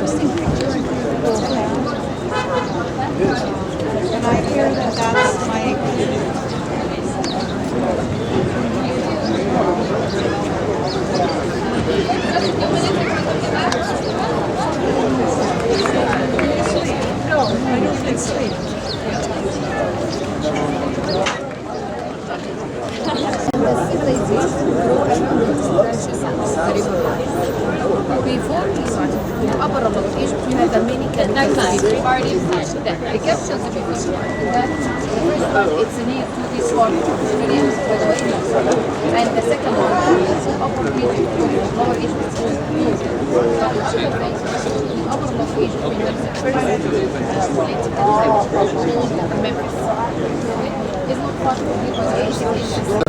interesting picture. And I hear that that's my No, I don't think sleep. Before the upper of Egypt, we had the many canals. The Egyptians before that, it's near to this one, and the second one is upper Egypt, lower Egypt. Upper of Egypt, we have the Memphis. It's not part of the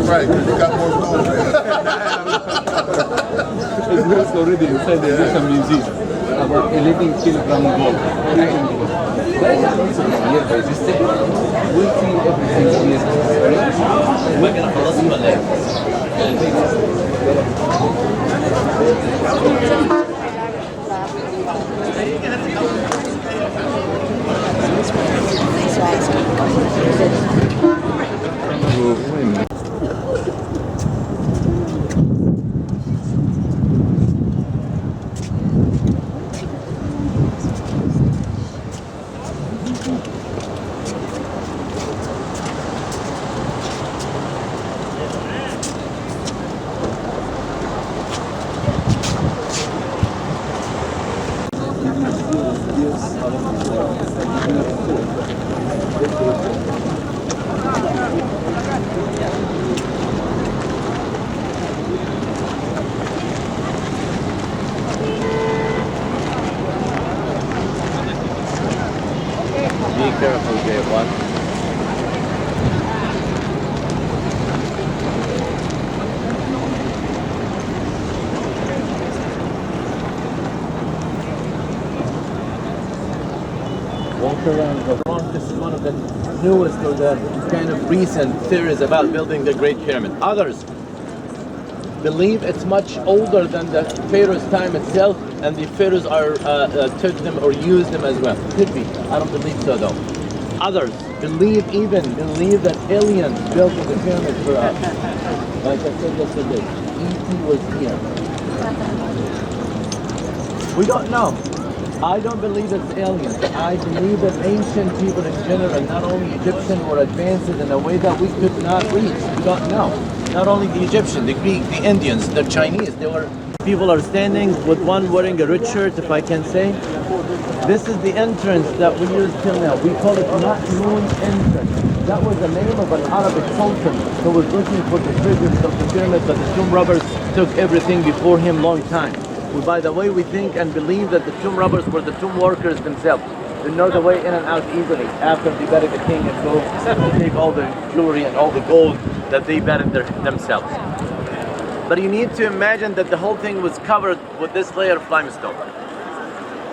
Right, because you got more gold. It was already inside the Egyptian museum. About 11 kilogram gold. Very interesting here by this step. We'll see everything here. We're going to خلص Be careful, Gate1. Walk around the front. This is one of the newest or the kind of recent theories about building the Great Pyramid. Others believe it's much older than the pharaoh's time itself, and the pharaohs are took them or used them as well. Could be. I don't believe so though. Others believe that aliens built the pyramid for us. Like I said yesterday, E.T. was here. We don't know. I don't believe it's aliens. I believe that ancient people in general, not only Egyptian, were advanced in a way that we could not reach. We don't know. Not only the Egyptian, the Greek, the Indians, the Chinese. People are standing with one wearing a red shirt, if I can say. This is the entrance that we use till now. We call it Ma'mun entrance. That was the name of an Arabic sultan who was looking for the treasures of the pyramid, but the tomb robbers took everything before him long time. By the way, we think and believe that the tomb robbers were the tomb workers themselves. They know the way in and out easily after they buried the king and go to take all the jewelry and all the gold that they buried themselves. But you need to imagine that the whole thing was covered with this layer of limestone.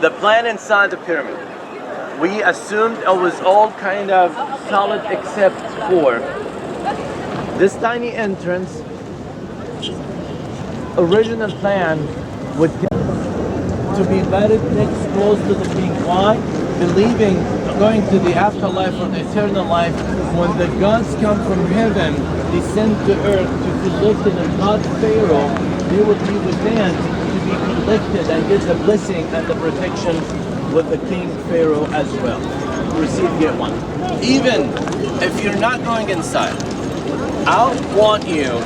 The plan inside the pyramid, we assumed it was all kind of solid except for this tiny entrance. Original plan would to be buried next close to the king. Why? Believing going to the afterlife or the eternal life, when the gods come from heaven, descend to earth to collect and not Pharaoh, they would be within to be collected and get the blessing and the protection with the king Pharaoh as well. Receive Gate1. Even if you're not going inside, I want you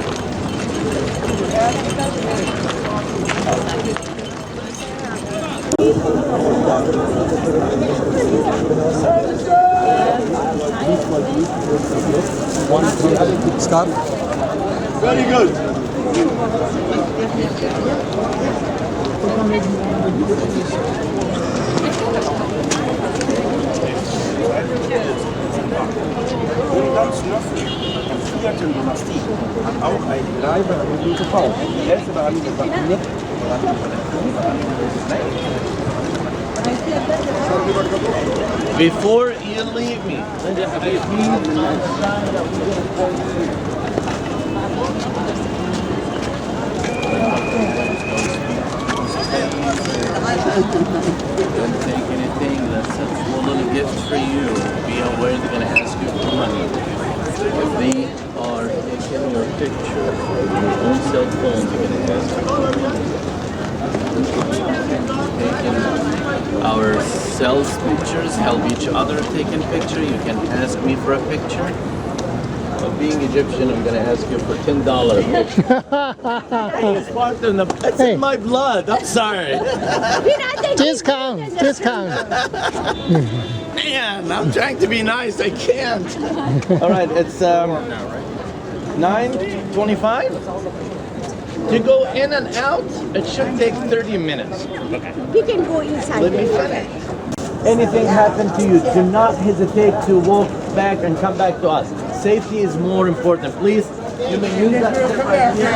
Scott? Very good. der vierten Dynastie hat auch ein Greifer und gebaut. Die erste Pyramide war nicht Before you leave me, Don't take anything. That's a small little gift for you. Be aware they're gonna ask you for money. If they are taking your picture on your own cell phone, they're gonna ask you for money. Taking ourselves pictures, help each other take a picture. You can ask me for a picture. But being Egyptian, I'm gonna ask you for $10. It's part of the. It's in my blood. I'm sorry. Discount. Man, I'm trying to be nice. I can't. All right, it's 9:25. To go in and out, it should take 30 minutes. He can go inside. Let me finish. Anything happened to you, do not hesitate to walk back and come back to us. Safety is more important. Please, you may use that step right here.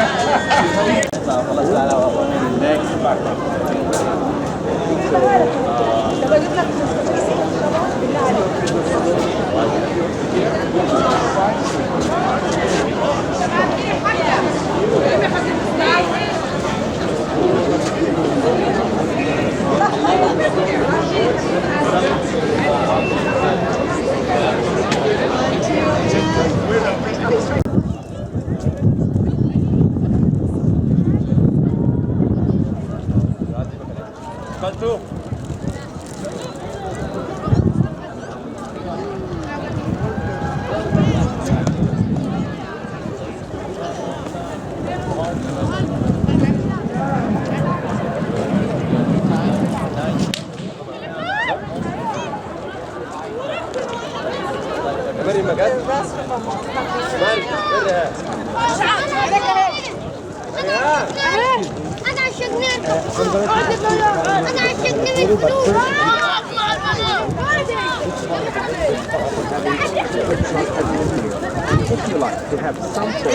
If you like, to have some sort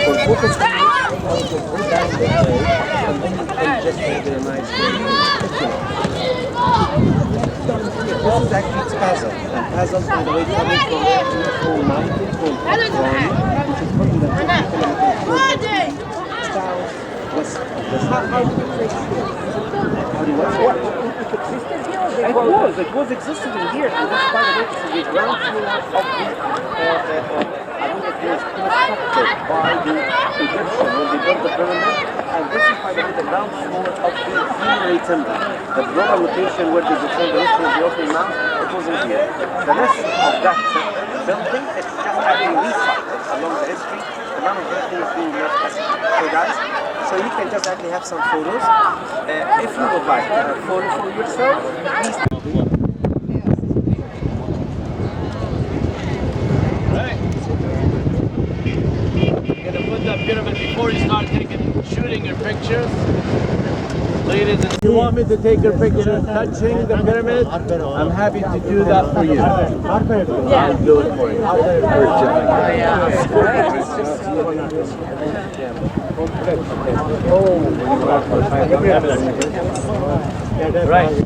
for focus also go down the way and then you can just make it a nice picture. This is actually Gaza. And Gaza, by the way, coming from a beautiful mountain called Petrie, which is probably the 50 kilometers southwest of the It was existing in here, and this, by the way, is the ground floor of the it was constructed by the Egyptians when they built the pyramid, and this is, by the way, the ground floor of the funerary temple. The global location where they performed the ritual of the opening mount, it wasn't here. The rest of that building, it's just actually recycled along the history, and none of that things being left as so guys. So you can just actually have some photos. If you would like to have a photo for yourself, please. Pyramid before you start shooting your pictures. Ladies, if you want me to take your picture touching the pyramid, I'm happy to do that for you. I'll do it for you. Right.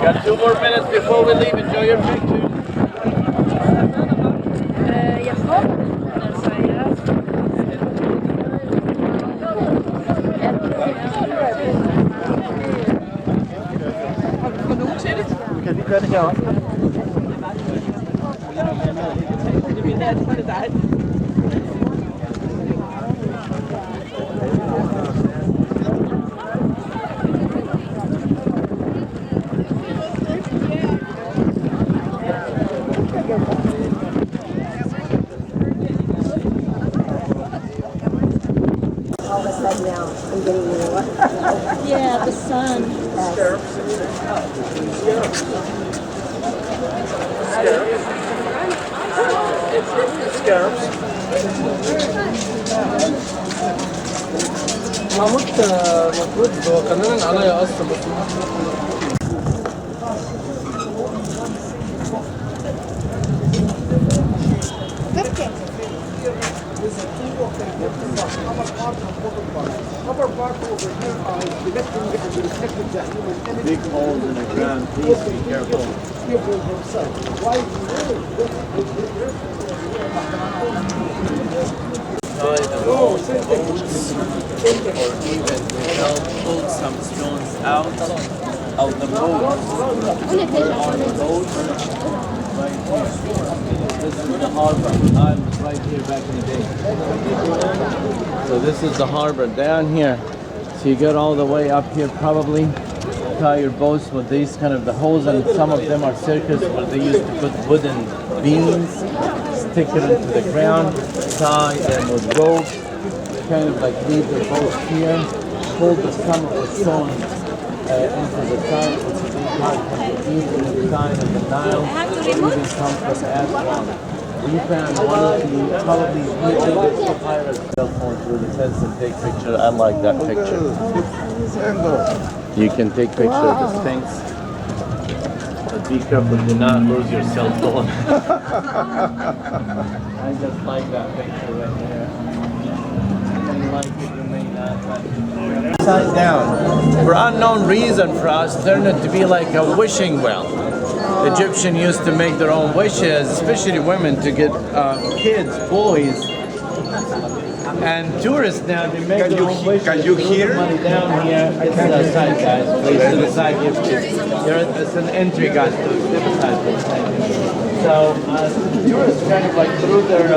Got 2 more minutes before we leave. Enjoy your picture. Yeah, the sun. محمود المفروض هو قانونا عليا اصلا بس Perché? Big holes in the ground, please be careful. Or even pull some stones out of the boat. Right here. This is the harbor. I was right here back in the day. So this is the harbor down here. So you get all the way up here probably. Tie your boats with these kind of the holes, and some of them are circus where they used to put wooden beams, stick it into the ground, tie them with ropes, kind of like leave the boat here, hold some of the stones into the side, which is even the side of the Nile, even some from Aswan. We found one of the probably the biggest papyrus cell phones with its heads and take picture. I like that picture. You can take picture of the Sphinx, but be careful, do not lose your cell phone. I just like that picture right there. You like it, you may not like it. Upside down. For unknown reason for us, turned it to be like a wishing well. The Egyptian used to make their own wishes, especially women, to get kids, boys. And tourists now, they make their own wishes. Can you hear? Money down here. It's to the side, guys. Please, to the side. It's an entry, guys. To the side, please. So, tourists kind of like threw their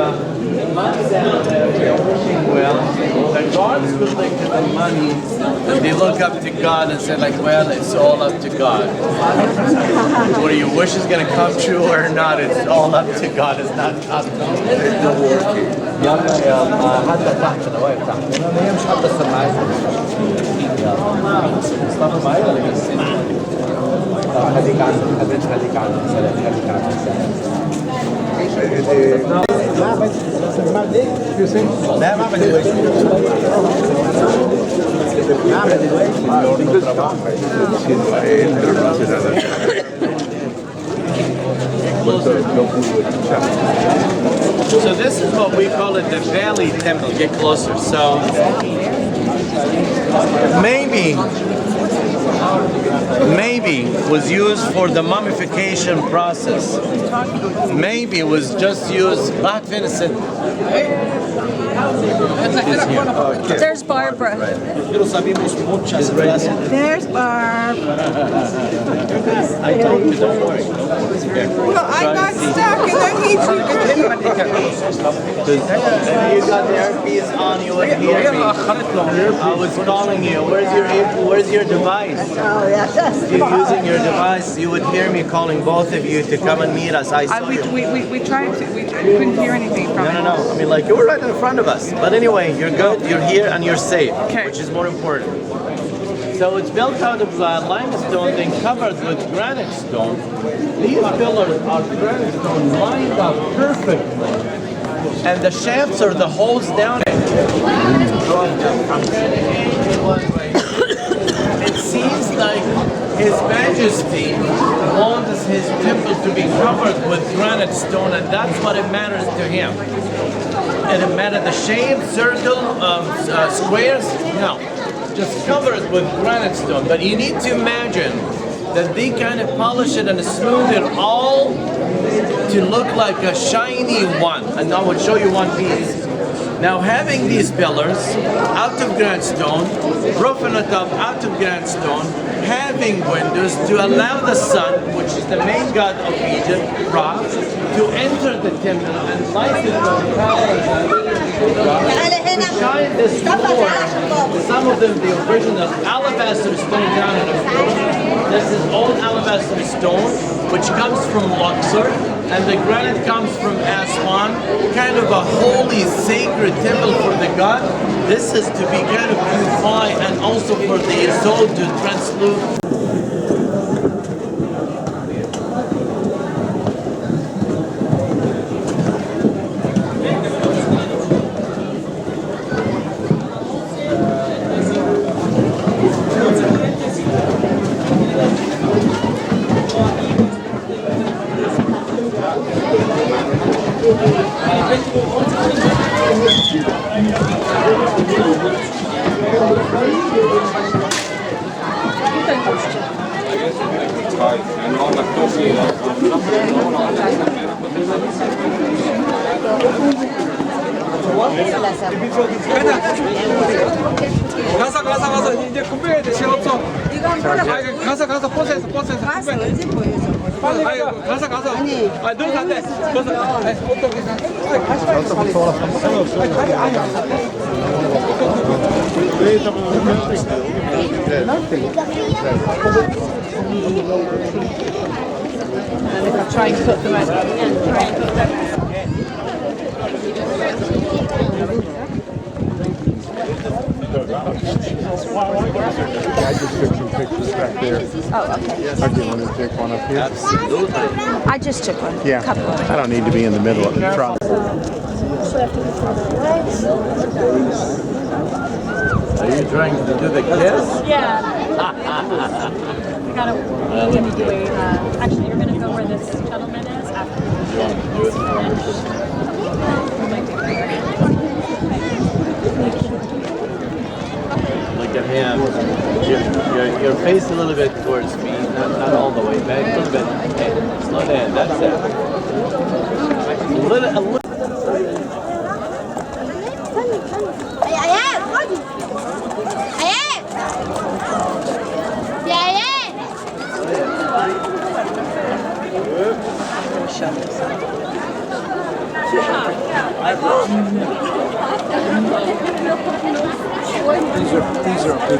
money down there, their wishing well. The guards collected the money. And they look up to God and say, like, well, it's all up to God. Whether your wish is going to come true or not, it's all up to God. It's not up to you. There's no working. حتى تحت الواقف تحت هي مش حتى السماعات مصطفى معايا ولا بس خليك عنك خليك عنك سلام خليك عنك سلام لا ما عمل دلوقتي So this is what we call it, the Valley Temple. Get closer. So maybe was used for the mummification process. Maybe was just used. There's Barbara. There's Barb. I told you, don't worry. Well, I got stuck and I need you. You got the earpiece on, you would hear me. I was calling you. Where's your device? Oh, yes. You're using your device. You would hear me calling both of you to come and meet us. I saw you. We tried to. We couldn't hear anything from it. No. I mean, like, you were right in front of us. But anyway, you're good. You're here and you're safe, which is more important. So it's built out of limestone, then covered with granite stone. These pillars are granite stone lined up perfectly. And the shafts are the holes down it. It seems like His Majesty wants his temple to be covered with granite stone, and that's what it matters to him. And it matters the shape, circle, squares? No. Just cover it with granite stone. But you need to imagine that they kind of polish it and smooth it all to look like a shiny one. And I will show you one piece. Now, having these pillars out of granite stone, roof on the top out of granite stone, having windows to allow the sun, which is the main god of Egypt, Ra, to enter the temple and light it with powers to shine this floor. Some of them, the original alabaster stone down on the floor. This is old alabaster stone, which comes from Luxor, and the granite comes from Aswan, kind of a holy, sacred temple for the god. This is to be kind of purified and also for the soul to translude. 가서 이제 금방해야 돼. 시간 없어. 가서 버스에서 가서 언제 보여줘? 빨리 가서 아니 너 간대. 버스 Try and cook them out. I just took some pictures back there. Oh, okay. I do want to take one up here. I just took one. Yeah, I don't need to be in the middle of the truck. Are you trying to do the kiss? Yeah. We gotta wait. Actually, you're gonna go where this gentleman is after. You want to do it? Look at him. Your face a little bit towards me, not all the way back, a little bit. Okay, slow down. That's it. A little. These are good.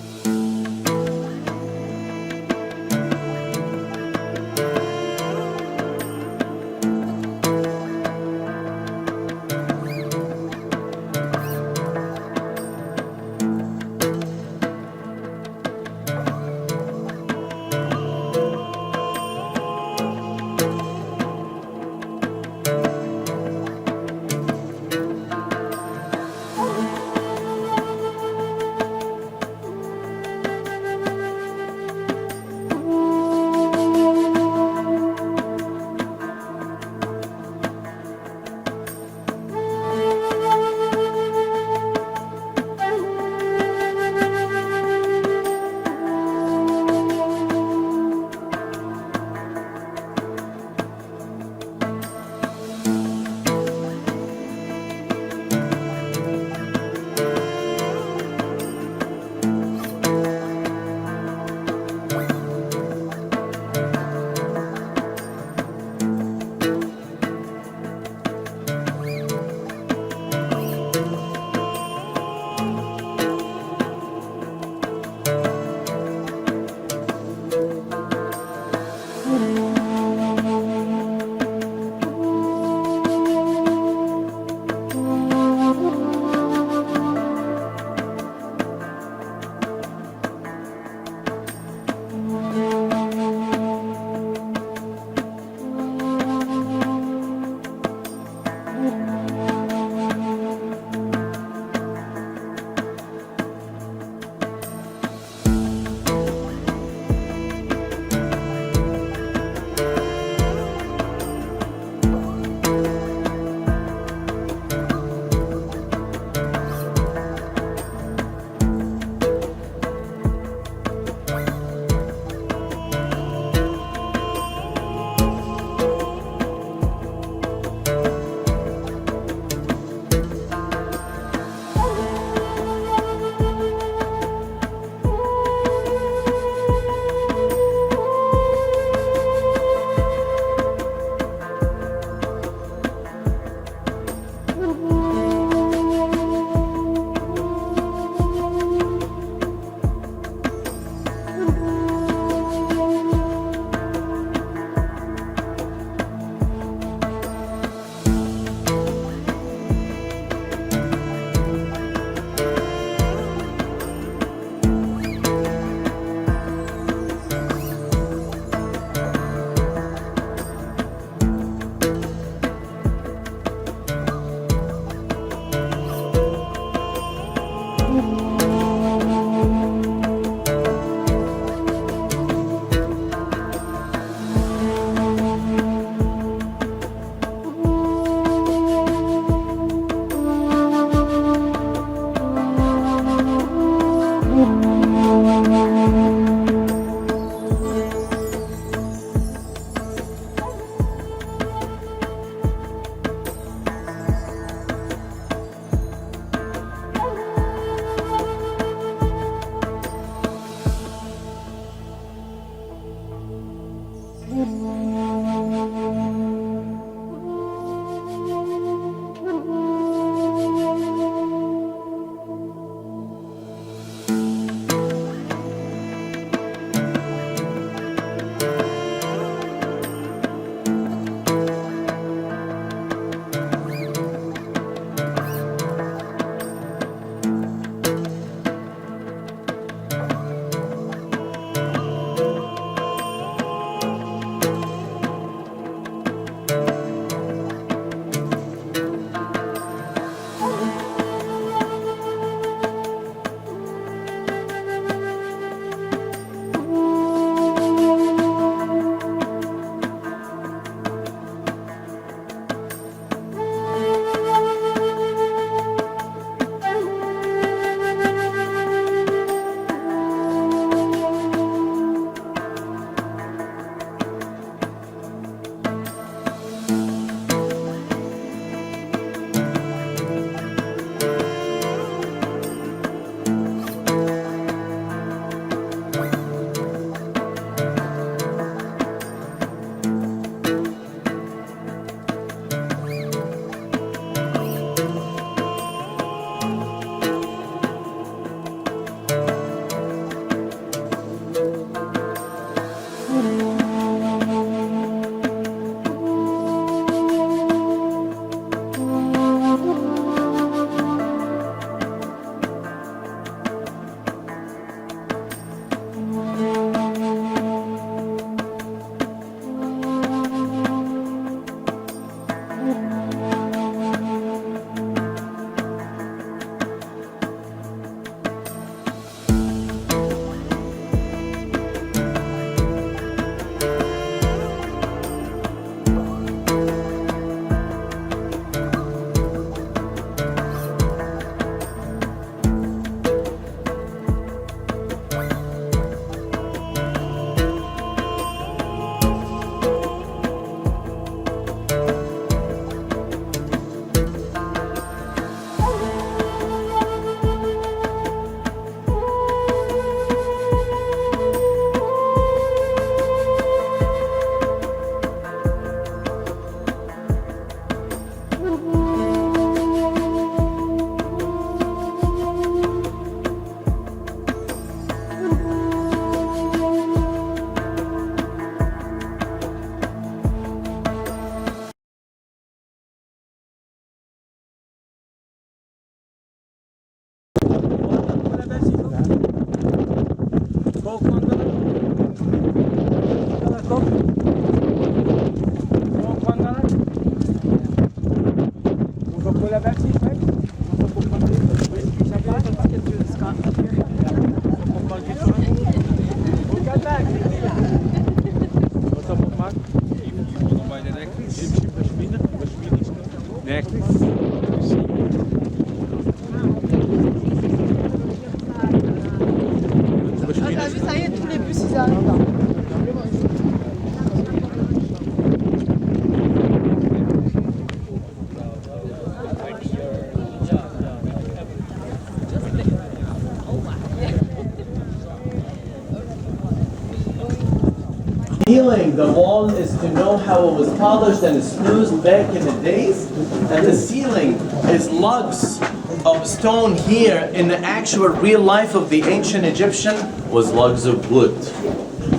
Healing the wall is to know how it was polished and smoothed back in the days, and the ceiling is lugs of stone here. In the actual real life of the ancient Egyptian was lugs of wood.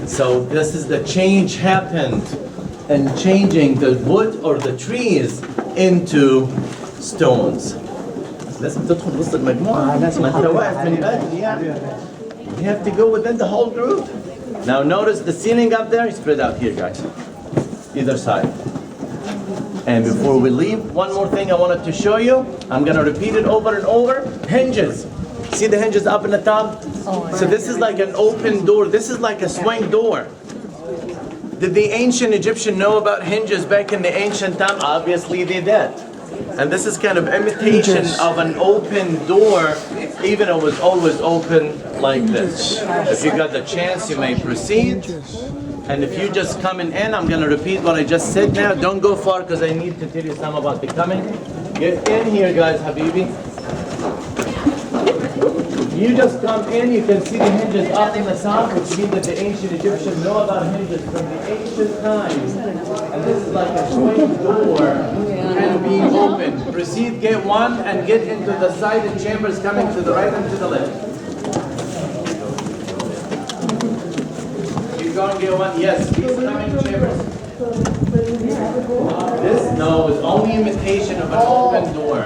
So this is the change happened and changing the wood or the trees into stones. لازم تدخل وسط المجموعة. ما انت واقف من بدري يعني. You have to go within the whole group. Now notice the ceiling up there is spread out here, guys. Either side. And before we leave, one more thing I wanted to show you. I'm gonna repeat it over and over. Hinges. See the hinges up in the top? So this is like an open door. This is like a swing door. Did the ancient Egyptian know about hinges back in the ancient time? Obviously they did. And this is kind of imitation of an open door, even it was always open like this. If you got the chance, you may proceed. And if you just coming in, I'm going to repeat what I just said now. Don't go far because I need to tell you some about the coming. Get in here, guys, Habibi. You just come in, you can see the hinges up in the top, which means that the ancient Egyptians know about hinges from the ancient times. And this is like a swing door kind of being opened. Proceed gate 1 and get into the sided chambers coming to the right and to the left. Keep going gate 1. Yes, these coming chambers. This, no, is only imitation of an open door.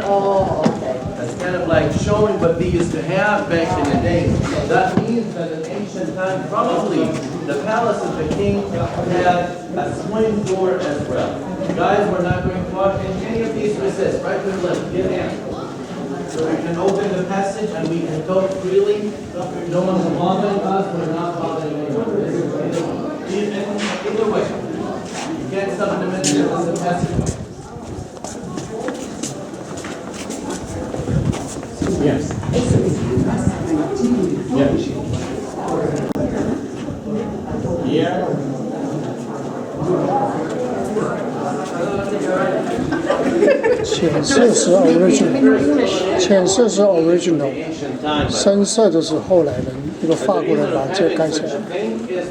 That's kind of like showing what they used to have back in the day. That means that in ancient time, probably the palace of the king had a swing door as well. Guys, we're not going to walk in any of these recesses. Right to the left, get in. So we can open the passage and we can talk freely. No one's bothering us, we're not bothering anyone. Either way. You can't stop in the middle, it's a passage. Yes. Yeah.浅色是 original， 深色就是后来人一个法国人把这盖起来。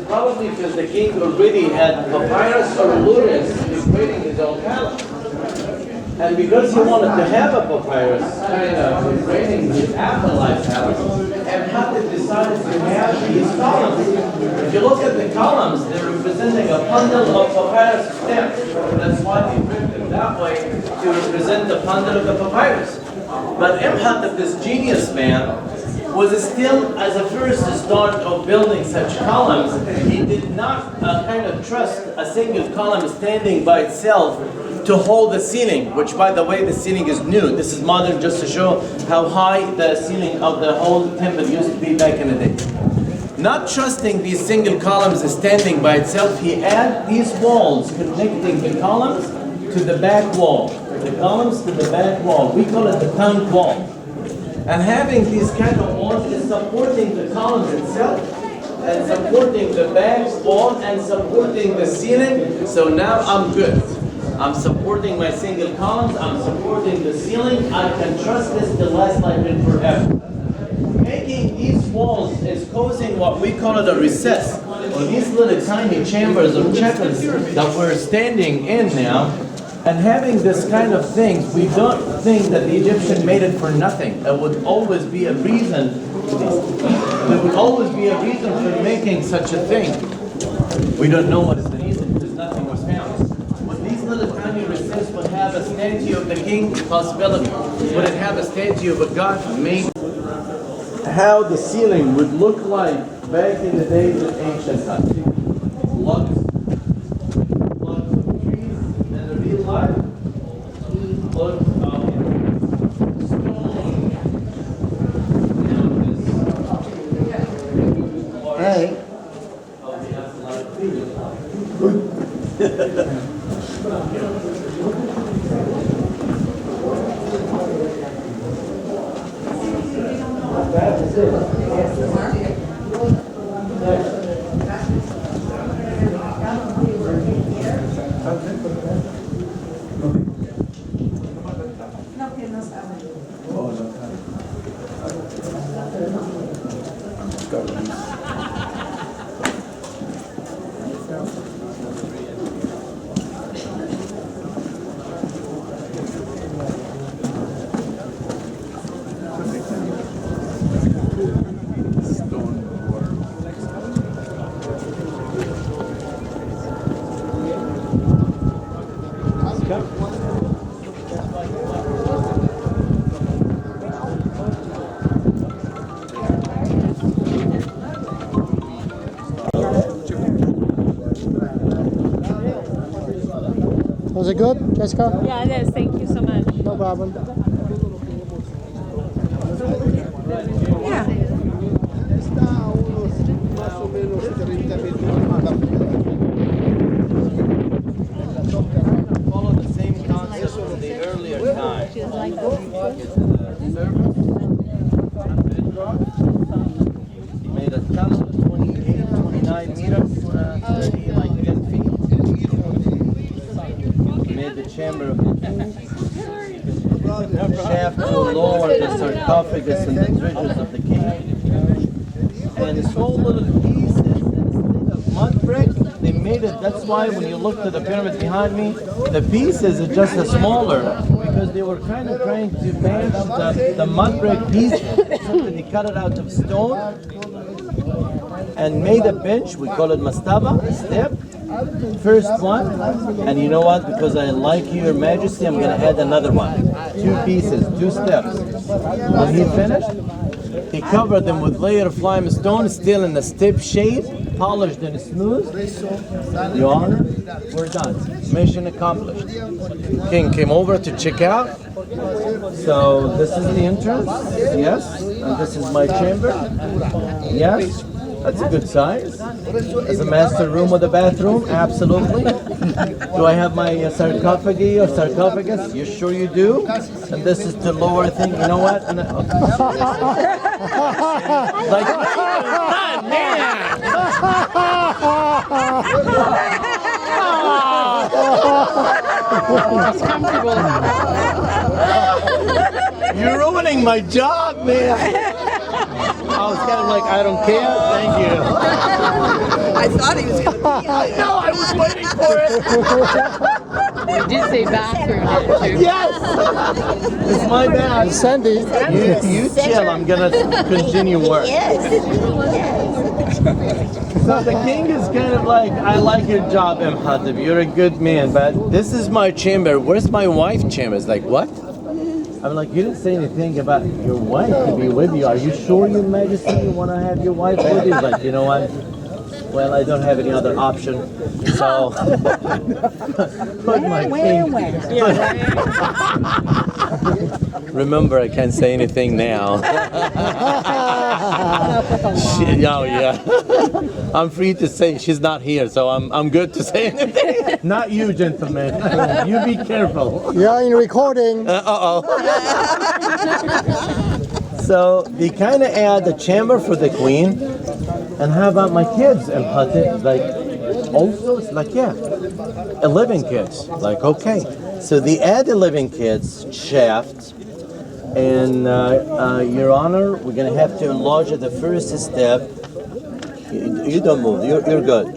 Probably because the king already had papyrus or ludus creating his own palace. And because he wanted to have a papyrus kind of creating his afterlife palace, Amhotep decided to have these columns. If you look at the columns, they're representing a bundle of papyrus stems. That's why they printed them that way, to represent the bundle of the papyrus. But Amhotep, this genius man, was still, as a first start of building such columns, he did not kind of trust a single column standing by itself to hold the ceiling, which by the way, the ceiling is new. This is modern just to show how high the ceiling of the whole temple used to be back in the day. Not trusting these single columns standing by itself, he added these walls connecting the columns to the back wall. The columns to the back wall. We call it the tongue wall. And having these kind of walls is supporting the columns itself, and supporting the back wall, and supporting the ceiling. So now I'm good. I'm supporting my single columns, I'm supporting the ceiling, I can trust this to last like it forever. Making these walls is causing what we call it a recess, or these little tiny chambers or chapels that we're standing in now. And having this kind of thing, we don't think that the Egyptian made it for nothing. There would always be a reason. There would always be a reason for making such a thing. We don't know what is the reason because nothing was found. But these little tiny recesses would have a statue of the king, possibility. Would it have a statue of a god made? How the ceiling would look like back in the days of ancient times. Lots of trees and the real life. Lots of stone. Hey. Was it good, Jessica? Yeah, it is. Thank you so much. No problem. Yeah. Follow the same concept of the earlier time. He made a tunnel 28, 29 meters, 30 like 10 feet. He made the chamber of the king. shaft to lower the sarcophagus and the treasures of the king. And small little pieces instead of mud brick, they made it. That's why when you look to the pyramid behind me, the pieces are just smaller because they were kind of trying to match the mud brick pieces. So they cut it out of stone and made a bench. We call it mastaba, step. First one, and you know what? Because I like you, Your Majesty, I'm going to add another one. 2 pieces, 2 steps. When he finished, he covered them with layer of limestone, still in the step shape, polished and smooth. Your Honor, we're done. Mission accomplished. King came over to check out. So this is the entrance, yes, and this is my chamber, yes. That's a good size. As a master room with a bathroom, absolutely. Do I have my sarcophagi or sarcophagus? You sure you do? And this is to lower thing. You know what? Like, you're ruining my job, man. I was kind of like, I don't care, thank you. I thought he was going to be. No, I was waiting for it. You did say bathroom, didn't you? Yes! It's my bad. Sandy. You chill, I'm gonna continue work. So the king is kind of like, I like your job, Imhotep, you're a good man, but this is my chamber. Where's my wife's chamber? It's like, what? I'm like, you didn't say anything about your wife to be with you. Are you sure, Your Majesty, you want to have your wife with you? He's like, you know what? Well, I don't have any other option. So, put my king. Remember, I can't say anything now. Oh yeah. I'm free to say she's not here, so I'm good to say anything. Not you, gentlemen. You be careful. You're in recording. So they kind of add a chamber for the queen. And how about my kids? And like, also, it's like, yeah, 11 kids. Like, okay. So they add 11 kids, shaft. And Your Honor, we're going to have to enlarge the first step. You don't move. You're good.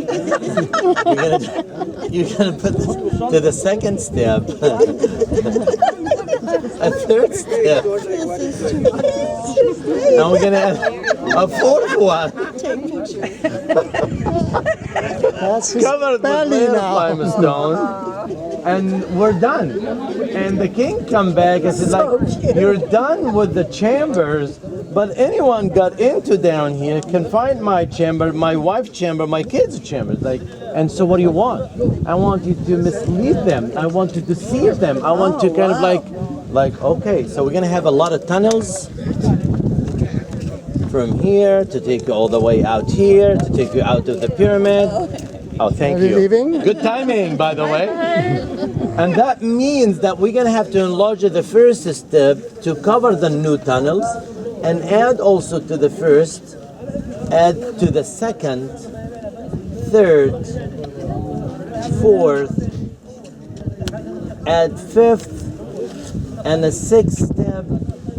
You're gonna put this to the second step, a third step, and we're gonna add a fourth one. That's his Covered belly with now. limestone, and we're done. And the king come back and said, like, you're done with the chambers, but anyone got into down here can find my chamber, my wife's chamber, my kids' chambers. Like, and so what do you want? I want you to mislead them. I want to deceive them. I want to kind of like, okay, so we're gonna have a lot of tunnels from here to take you all the way out here, to take you out of the pyramid. Oh, thank you. Leaving? Good timing, by the way. And that means that we're gonna have to enlarge the first step to cover the new tunnels, and add also to the first, add to the second, third, fourth, add fifth, and a sixth step,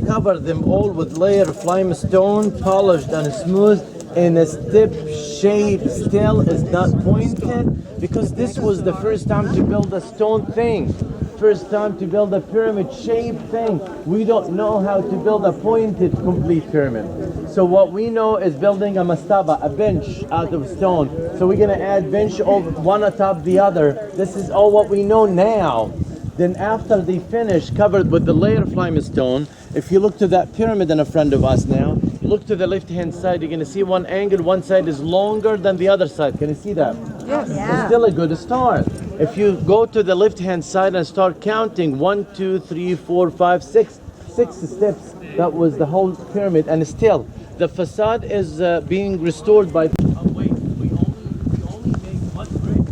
cover them all with layer of limestone, polished and smooth, in a step shape, still is not pointed, because this was the first time to build a stone thing. First time to build a pyramid shaped thing. We don't know how to build a pointed complete pyramid. So what we know is building a mastaba, a bench out of stone. So we're gonna add bench over one atop the other. This is all what we know now. Then after they finish, covered with the layer of limestone, if you look to that pyramid in front of us now, look to the left-hand side, you're gonna see one angle, one side is longer than the other side. Can you see that? Yes. It's still a good start. If you go to the left-hand side and start counting, 1, 2, 3, 4, 5, 6 steps, that was the whole pyramid, and still, the facade is being restored by the... Oh wait, we only make mud brick,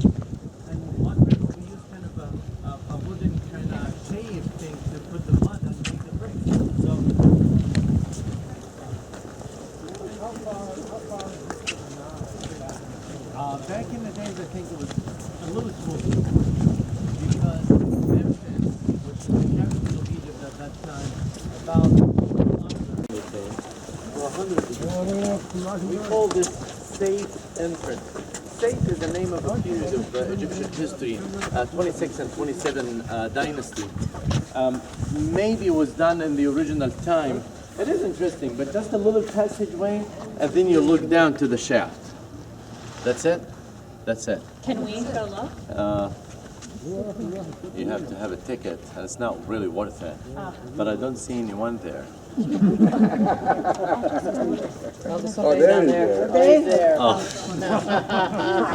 and mud brick we use kind of a wooden kind of shave thing to put the mud and make the brick. So... back in the days, I think it was a little smaller, because Memphis, which was the capital of Egypt at that time, We call this safe entrance. Safe is the name of a period of Egyptian history, 26 and 27 dynasty. Maybe it was done in the original time. It is interesting, but just a little passageway, and then you look down to the shaft. That's it? That's it. Can we go look? You have to have a ticket, and it's not really worth it. But I don't see anyone there. Oh, there is there.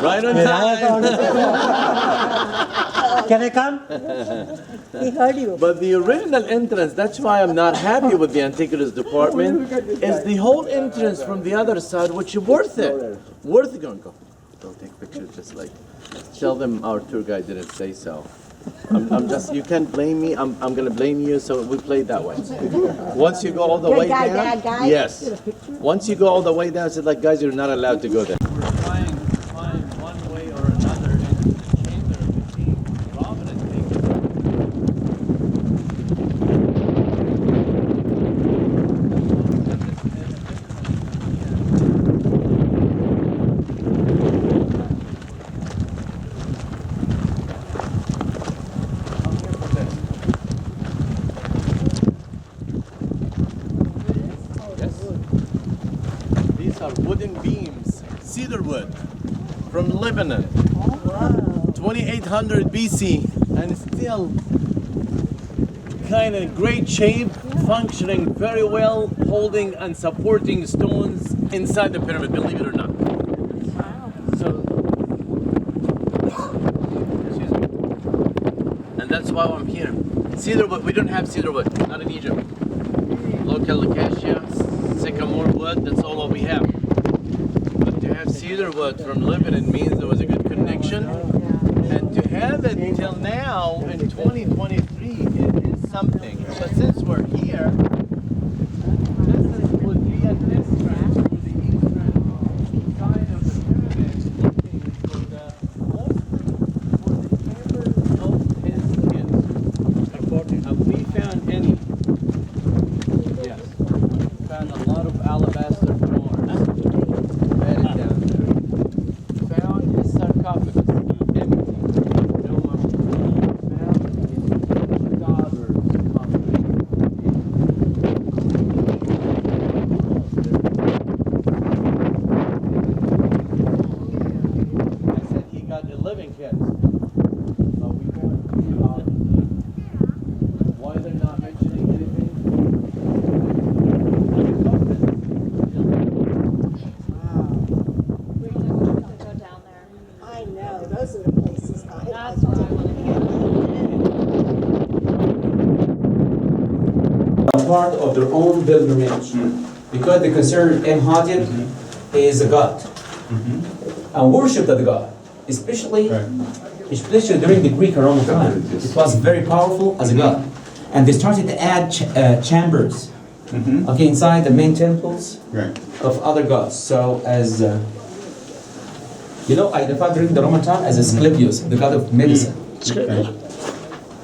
Right on time. Can I come? He heard you. But the original entrance, that's why I'm not happy with the antiquities department, is the whole entrance from the other side, which is worth it. Worth it. Go take pictures, just like, tell them our tour guide didn't say so. I'm just, you can't blame me, I'm gonna blame you, so we play that way. Once you go all the way guy, down, bad guy? yes. Once you go all the way down, it's like, guys, you're not allowed to go there. We're trying to find one way or another into the chamber of the king, rather than Wooden beams, cedar wood from Lebanon, 2800 BC, and still kind of great shape, functioning very well, holding and supporting stones inside the pyramid, believe it or not. So, excuse me. And that's why I'm here. Cedar wood, we don't have cedar wood, not in Egypt. Local acacia, sycamore wood, that's all what we have. But to have cedar wood from Lebanon means there was a good connection. And to have it till now in 2023, it is something. But since we're here, this would be an entrance to the eastern side of the pyramid, looking for the chamber of his kids. Have we found any? Yes. Found a lot of alabaster jars bedded down there. Found his sarcophagus, empty, no mummy. Found his daughter's coffin. I said he got 11 kids. But we won't talk. Why they're not mentioning anything? I know, those are the places I That's what I want to hear. Part of their own pilgrimage because they consider Imhotep is a god and worship that god, especially during the Greek and Roman time. It was very powerful as a god, and they started to add chambers inside the main temples of other gods. So as identified during the Roman time as Asclepius, the god of medicine.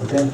Okay.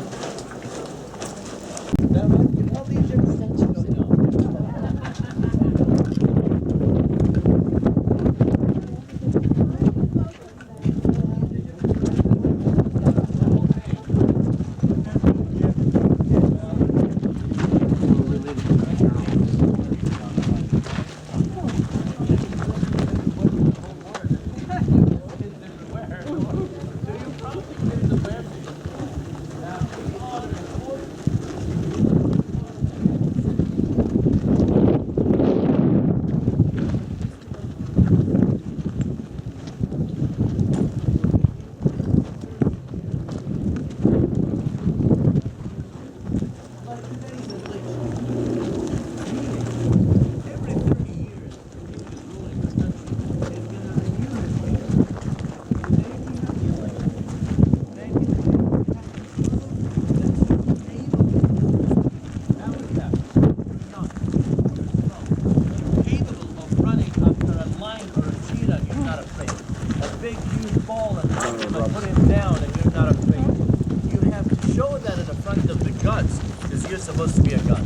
You're supposed to be a god.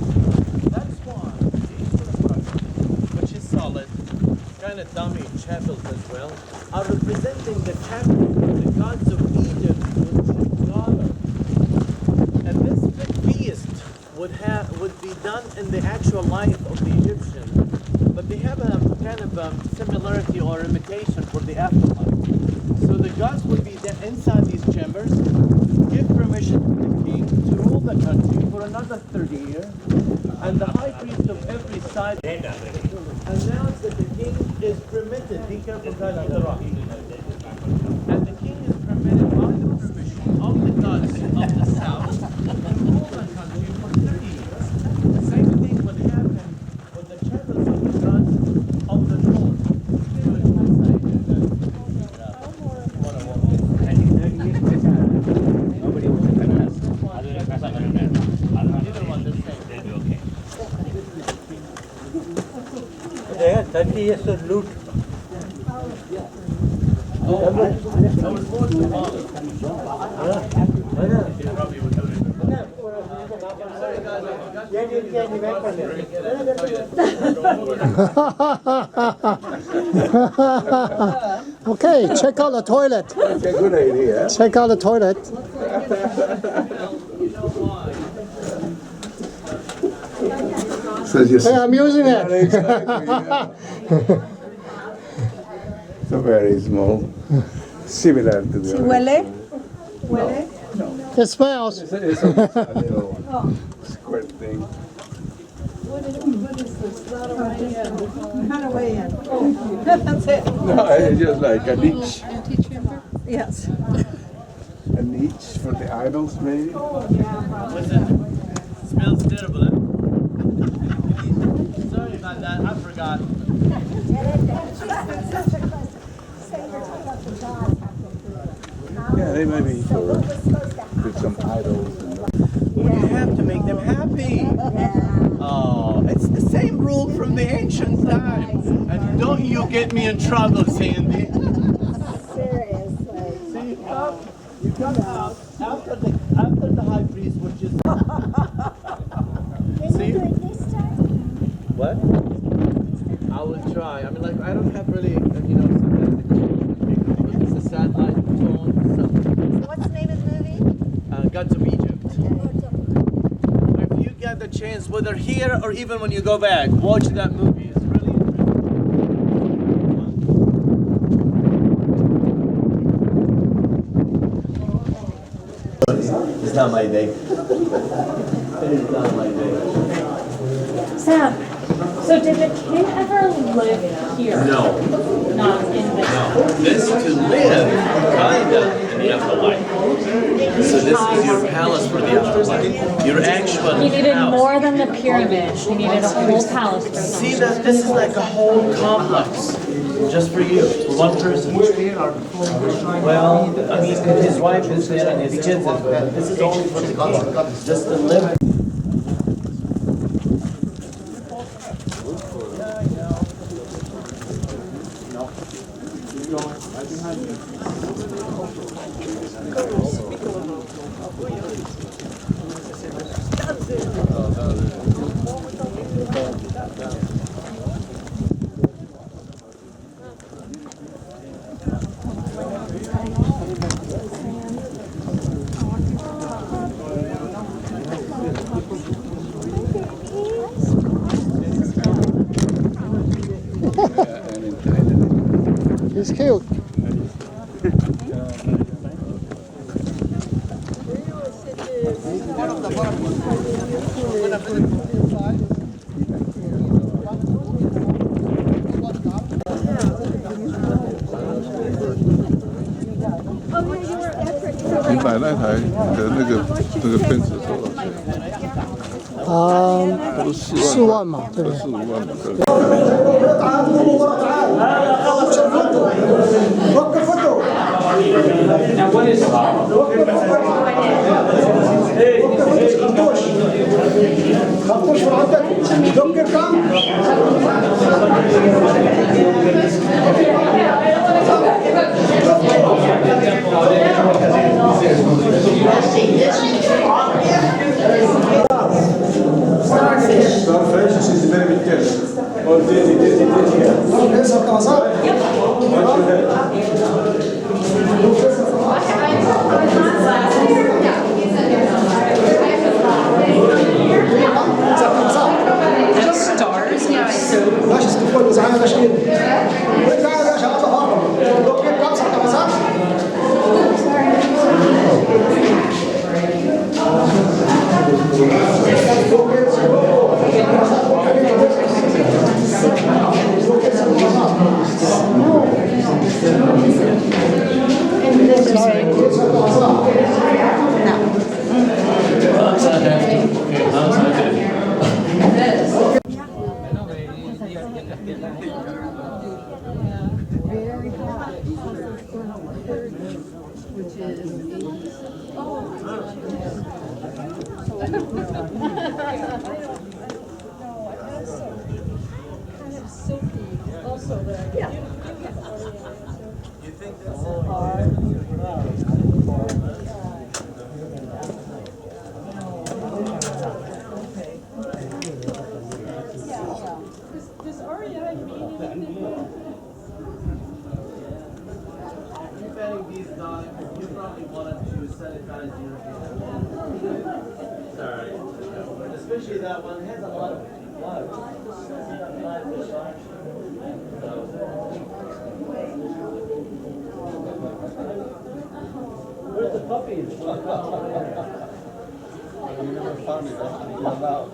That's why, which is solid, kind of dummy chapels as well, are representing the chapels of the gods of Egypt with Saqqārah. And this big feast would be done in the actual life of the Egyptian, but they have a kind of similarity or imitation for the afterlife. So the gods would be inside these chambers, give permission to the king to rule the country for another 30 years, and the high priest of every side announce that the king is permitted, be careful guys on the rock, and the king is permitted by the permission of the gods of the south to rule the country for 30 years. The same thing would happen with the chapels of the gods of the north. They had 30 years of loot. Okay, check out the toilet. Okay, good idea. Check out the toilet. Hey, I'm using it. So very small, similar to the Huele? Huele? It smells. It's a little square thing. What is this? Not a way in. Not a way in. That's it. No, it's just like a niche. Antechamber? Yes. A niche for the idols, maybe. Smells terrible, huh? Sorry about that, I forgot. Yeah, they may be for some idols. Well, you have to make them happy. Oh, it's the same rule from the ancient times. And don't you get me in trouble, Sandy. Seriously. See, you come out after the high priest, which is. See? What? I will try. I mean, like, I don't have really, sometimes it's a satellite tone. So what's the name of the movie? Gods of Egypt. If you get the chance, whether here or even when you go back, watch that movie. It's really interesting. It's not my day. It is not my day. Sam, so did the king ever live here? No. Not in this. No. This to live, kinda, in the afterlife. So this is your palace for the afterlife. Your actual He needed house. more than the pyramid. He needed a whole palace for him. See that this is like a whole complex, just for you, for one person. Well, I mean, his wife is there and his kids is there. This is only for the king, just to live. He's cute.4万嘛，对不对？ Now what is Starfish is very big. Does REI mean anything? These dogs, you probably wanted to sanitize your sorry. Especially that one has a lot of blood. Where's the puppies? You never found it after you got out.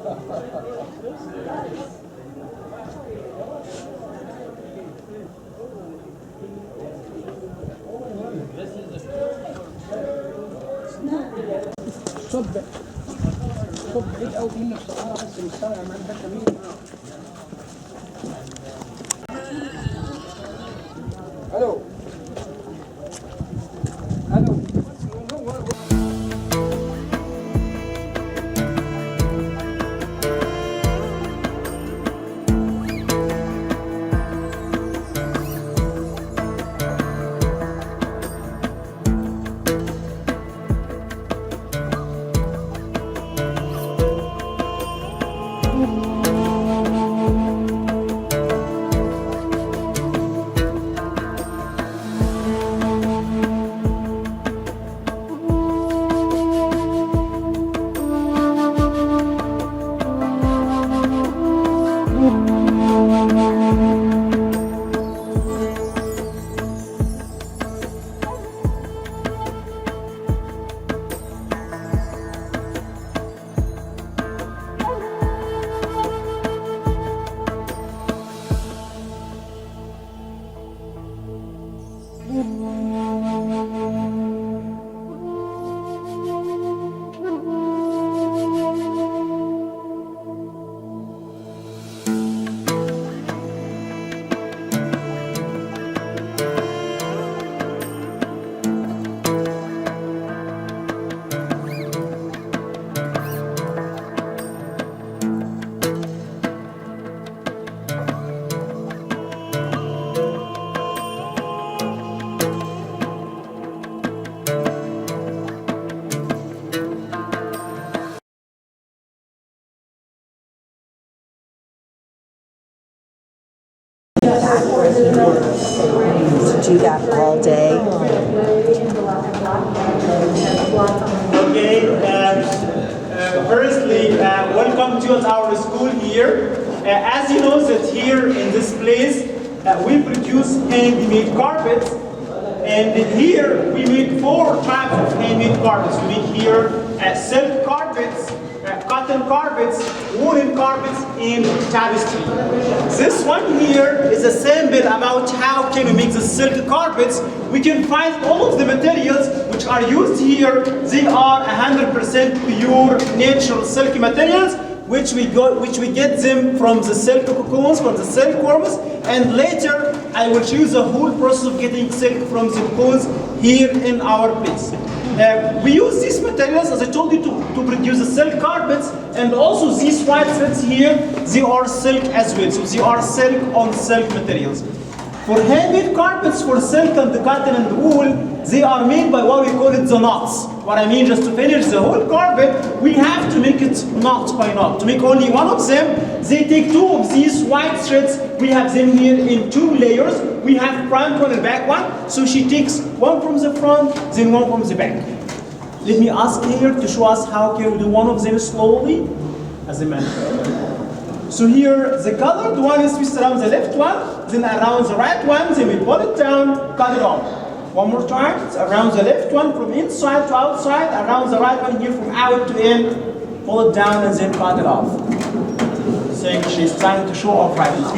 صب بعيد قوي منك بصراحه بس مستوعب ما عندك مين. الو الو Do that all day. Okay, firstly, welcome to our school here. As you know that here in this place, we produce handmade carpets. And here we make 4 types of handmade carpets. We make here silk carpets, cotton carpets, woolen carpets, and tapestry. This one here is a sample about how can we make the silk carpets. We can find all of the materials which are used here. They are 100% pure natural silk materials, which we get them from the silk cocoons, from the silkworms, and later I will show you the whole process of getting silk from the cocoons here in our place. We use these materials, as I told you, to produce the silk carpets, and also these white threads here, they are silk as well, so they are silk on silk materials. For handmade carpets, for silk and the cotton and the wool, they are made by what we call it the knots. What I mean, just to finish the whole carpet, we have to make it knot by knot. To make only one of them, they take 2 of these white threads. We have them here in 2 layers. We have front one and back one. So she takes one from the front, then one from the back. Let me ask here to show us how can we do one of them slowly, as I mentioned. So here, the colored one is twist around the left one, then around the right one, then we pull it down, cut it off. One more time, it's around the left one from inside to outside, around the right one here from out to in, pull it down and then cut it off. Saying she's trying to show off right now.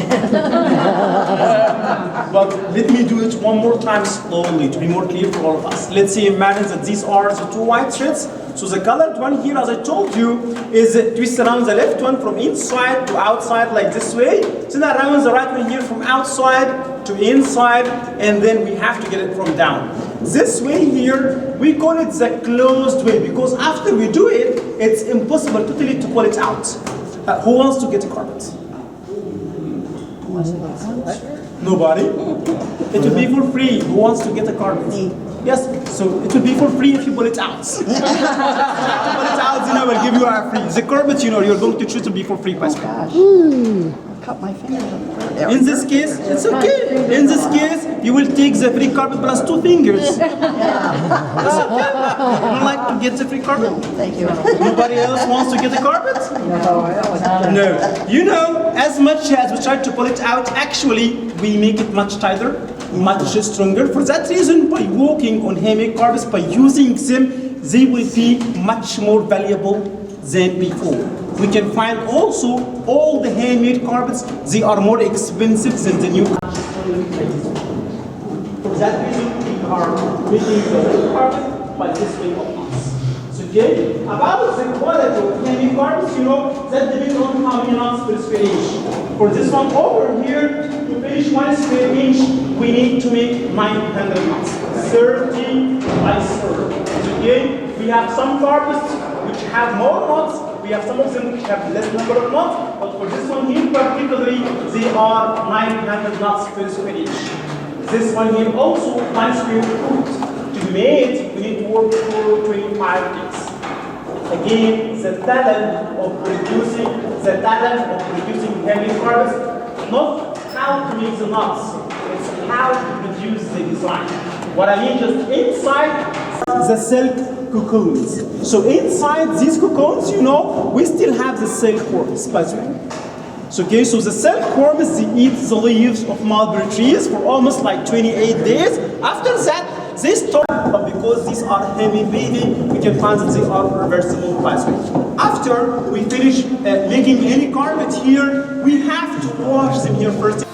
But let me do it one more time slowly to be more clear for all of us. Let's say imagine that these are the 2 white threads. So the colored one here, as I told you, is twist around the left one from inside to outside like this way. Then around the right one here from outside to inside, and then we have to get it from down. This way here, we call it the closed way because after we do it, it's impossible totally to pull it out. Who wants to get a carpet? Nobody? It will be for free. Who wants to get a carpet? Yes, so it will be for free if you pull it out. Pull it out, then I will give you a free. The carpet, you're going to choose to be for free. Gosh, cut my fingers. In this case, it's okay. In this case, you will take the free carpet plus 2 fingers. That's okay. You would like to get the free carpet? Thank you. Nobody else wants to get a carpet? No. You know, as much as we try to pull it out, actually, we make it much tighter, much stronger. For that reason, by walking on handmade carpets, by using them, they will be much more valuable than before. We can find also all the handmade carpets, they are more expensive than the new. For that reason, we are making the old carpet by this way of knots. So, okay, about the quality of handmade carpets, that depends on how many knots per square inch. For this one over here, to finish 1 square inch, we need to make 900 knots, 30 by 30. So, again, we have some carpets which have more knots. We have some of them which have less number of knots, but for this one here particularly, they are 900 knots per square inch. This one here also, 1 square foot. To be made, we need to work for 25 days. Again, the talent of producing heavy carpets, not how to make the knots, it's how to produce the design. What I mean just inside the silk cocoons. So inside these cocoons, we still have the silkworms, by the way. So the silkworms, they eat the leaves of mulberry trees for almost like 28 days. After that, they stop, but because these are heavy weaving, we can find that they are reversible, by the way. After we finish making any carpet here, we have to wash them here first.